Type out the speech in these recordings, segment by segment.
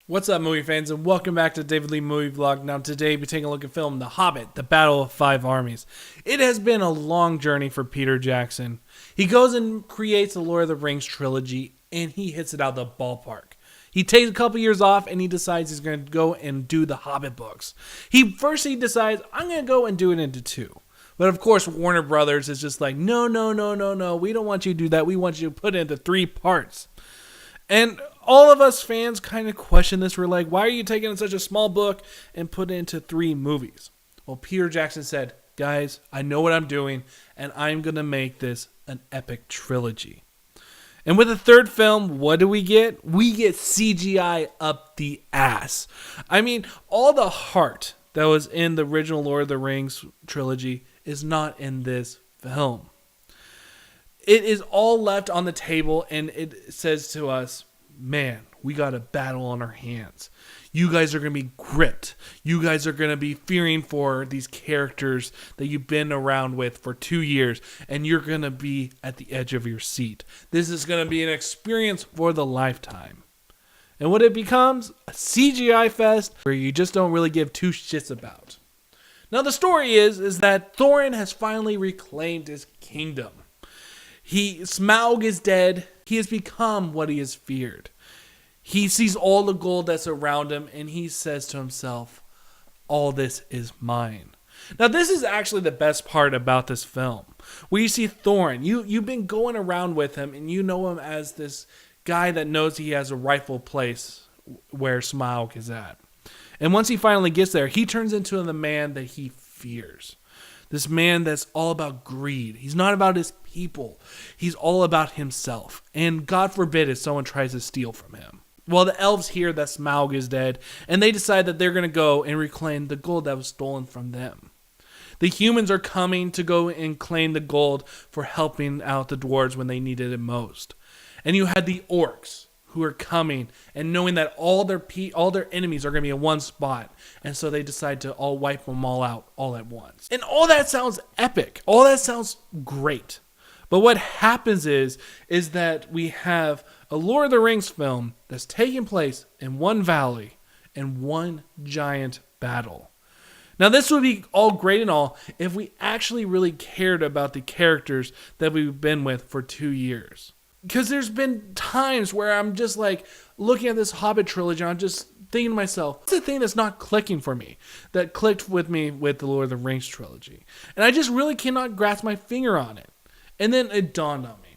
What's up, movie fans, and welcome back to David Lee Movie Vlog. Now today we're taking a look at film The Hobbit, The Battle of Five Armies. It has been a long journey for Peter Jackson. He goes and creates the Lord of the Rings trilogy, and he hits it out of the ballpark. He takes a couple years off, and he decides he's going to go and do the Hobbit books. He decides, I'm going to go and do it into two. But of course, Warner Brothers is just like, no, we don't want you to do that. We want you to put it into three parts. And all of us fans kind of question this. We're like, why are you taking such a small book and put it into three movies? Well, Peter Jackson said, guys, I know what I'm doing, and I'm going to make this an epic trilogy. And with the third film, what do we get? We get CGI up the ass. I mean, all the heart that was in the original Lord of the Rings trilogy is not in this film. It is all left on the table, and it says to us, man, we got a battle on our hands. You guys are going to be gripped. You guys are going to be fearing for these characters that you've been around with for 2 years, and you're going to be at the edge of your seat. This is going to be an experience for the lifetime. And what it becomes? A CGI fest where you just don't really give two shits about. Now the story is that Thorin has finally reclaimed his kingdom. Smaug is dead. He has become what he has feared. He sees all the gold that's around him, and he says to himself, all this is mine. Now, this is actually the best part about this film. Where you see Thorin, you've been going around with him, and you know him as this guy that knows he has a rightful place where Smaug is at. And once he finally gets there, he turns into the man that he fears. This man that's all about greed. He's not about his people. He's all about himself. And God forbid if someone tries to steal from him. Well, the elves hear that Smaug is dead, and they decide that they're going to go and reclaim the gold that was stolen from them. The humans are coming to go and claim the gold for helping out the dwarves when they needed it most. And you had the orcs who are coming and knowing that all their enemies are going to be in one spot. And so they decide to all wipe them all out all at once. And all that sounds epic. All that sounds great. But what happens is that we have a Lord of the Rings film that's taking place in one valley and one giant battle. Now, this would be all great and all if we actually really cared about the characters that we've been with for 2 years. Because there's been times where I'm just like looking at this Hobbit trilogy and I'm just thinking to myself, what's the thing that's not clicking for me that clicked with me with the Lord of the Rings trilogy? And I just really cannot grasp my finger on it. And then it dawned on me.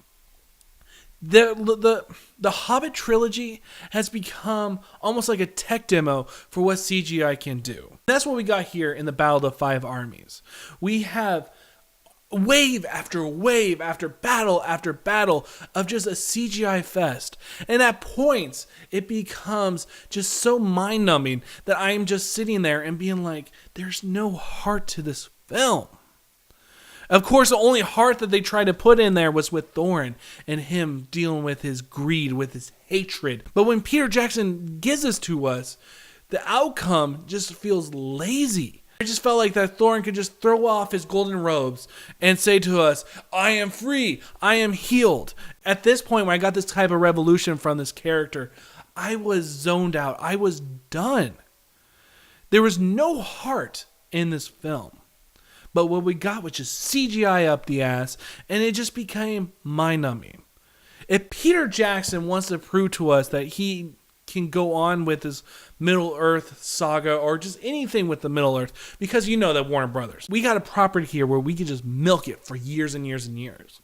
The Hobbit trilogy has become almost like a tech demo for what CGI can do. That's what we got here in the Battle of the Five Armies. We have wave after wave after battle of just a CGI fest. And at points, it becomes just so mind-numbing that I am just sitting there and being like, there's no heart to this film. Of course, the only heart that they tried to put in there was with Thorin and him dealing with his greed, with his hatred. But when Peter Jackson gives this to us, the outcome just feels lazy. I just felt like that Thorin could just throw off his golden robes and say to us, I am free, I am healed. At this point, when I got this type of revolution from this character, I was zoned out. I was done. There was no heart in this film. But what we got was just CGI up the ass, and it just became mind-numbing. If Peter Jackson wants to prove to us that he can go on with his Middle-earth saga or just anything with the Middle-earth, because you know that Warner Brothers, we got a property here where we can just milk it for years and years and years.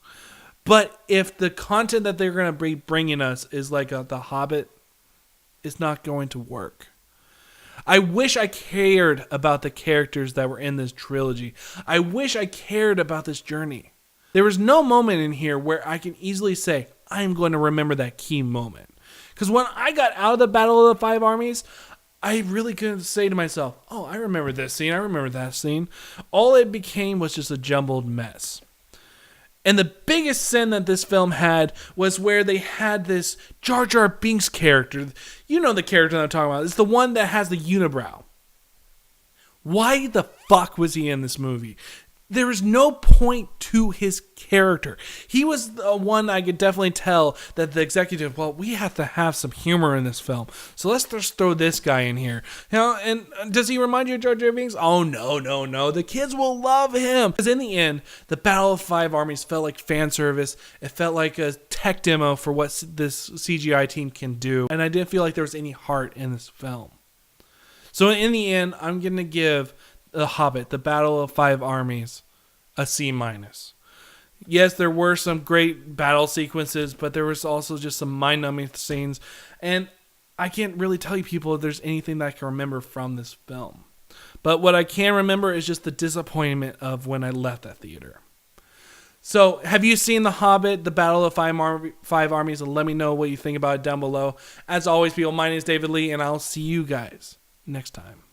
But if the content that they're going to be bringing us is like The Hobbit, it's not going to work. I wish I cared about the characters that were in this trilogy. I wish I cared about this journey. There was no moment in here where I can easily say, I'm going to remember that key moment. Because when I got out of the Battle of the Five Armies, I really couldn't say to myself, oh, I remember this scene, I remember that scene. All it became was just a jumbled mess. And the biggest sin that this film had was where they had this Jar Jar Binks character. You know the character that I'm talking about. It's the one that has the unibrow. Why the fuck was he in this movie? there is no point to his character. He was the one I could definitely tell that the executive, well, we have to have some humor in this film, so let's just throw this guy in here. And does he remind you of Jar Jar Binks? Oh, no. The kids will love him. Because in the end, the Battle of Five Armies felt like fan service. It felt like a tech demo for what this CGI team can do. And I didn't feel like there was any heart in this film. So in the end, I'm going to give The Hobbit, the Battle of Five Armies, a C-. Yes, there were some great battle sequences, but there was also just some mind-numbing scenes. And I can't really tell you people if there's anything that I can remember from this film. But what I can remember is just the disappointment of when I left that theater. So, have you seen The Hobbit, the Battle of Five Armies? And let me know what you think about it down below. As always, people, my name is David Lee, and I'll see you guys next time.